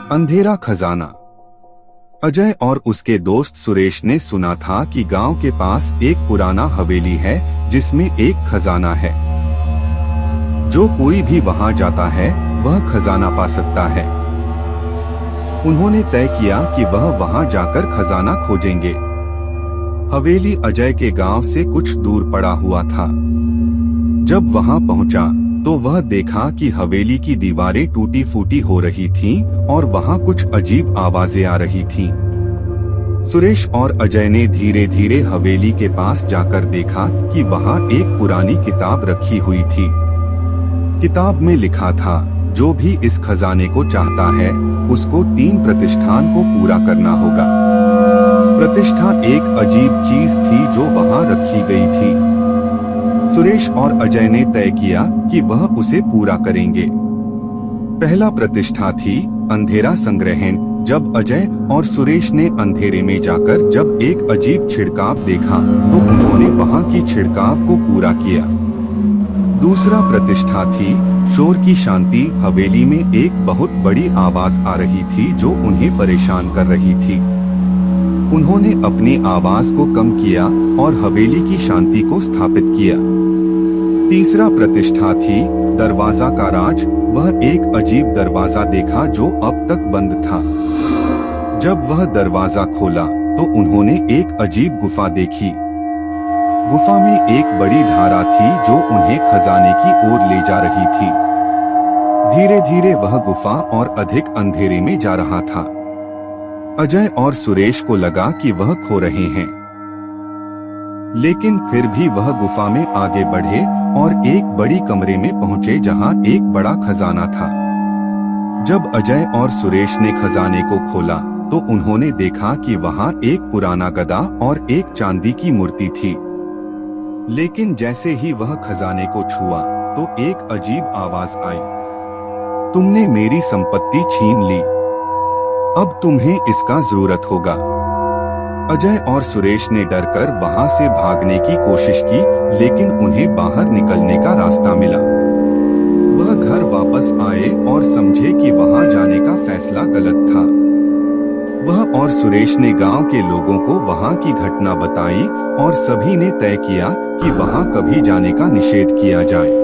अंधेरा खजाना। अजय और उसके दोस्त सुरेश ने सुना था कि गांव के पास एक पुराना हवेली है जिसमें एक खजाना है। जो कोई भी वहां जाता है वह खजाना पा सकता है। उन्होंने तय किया कि वह वहां जाकर खजाना खोजेंगे। हवेली अजय के गांव से कुछ दूर पड़ा हुआ था। जब वहां पहुंचा तो वह देखा कि हवेली की दीवारें टूटी फूटी हो रही थीं और वहां कुछ अजीब आवाजें आ रही थीं। सुरेश और अजय ने धीरे धीरे हवेली के पास जाकर देखा कि वहां एक पुरानी किताब रखी हुई थी। किताब में लिखा था, जो भी इस खजाने को चाहता है उसको 3 प्रतिष्ठान को पूरा करना होगा। प्रतिष्ठा एक अजीब चीज थी जो वहां रखी गई थी। सुरेश और अजय ने तय किया कि वह उसे पूरा करेंगे। पहला प्रतिष्ठा थी अंधेरा संग्रहण। जब अजय और सुरेश ने अंधेरे में जाकर जब एक अजीब छिड़काव देखा तो उन्होंने वहां की छिड़काव को पूरा किया। दूसरा प्रतिष्ठा थी शोर की शांति। हवेली में एक बहुत बड़ी आवाज आ रही थी जो उन्हें परेशान कर रही थी। उन्होंने अपनी आवाज को कम किया और हवेली की शांति को स्थापित किया। तीसरा प्रतिष्ठा थी दरवाजा का राज। वह एक अजीब दरवाजा देखा जो अब तक बंद था। जब वह दरवाजा खोला तो उन्होंने एक अजीब गुफा देखी। गुफा में एक बड़ी धारा थी जो उन्हें खजाने की ओर ले जा रही थी। धीरे धीरे वह गुफा और अधिक अंधेरे में जा रहा था। अजय और सुरेश को लगा कि वह खो रहे हैं, लेकिन फिर भी वह गुफा में आगे बढ़े और एक बड़ी कमरे में पहुंचे जहां एक बड़ा खजाना था। जब अजय और सुरेश ने खजाने को खोला तो उन्होंने देखा कि वहां एक पुराना गदा और एक चांदी की मूर्ति थी। लेकिन जैसे ही वह खजाने को छुआ तो एक अजीब आवाज आई, तुमने मेरी संपत्ति छीन ली, अब तुम्हें इसका जरूरत होगा। अजय और सुरेश ने डरकर वहां से भागने की कोशिश की, लेकिन उन्हें बाहर निकलने का रास्ता मिला। वह घर वापस आए और समझे कि वहां जाने का फैसला गलत था। वह और सुरेश ने गांव के लोगों को वहां की घटना बताई और सभी ने तय किया कि वहां कभी जाने का निषेध किया जाए।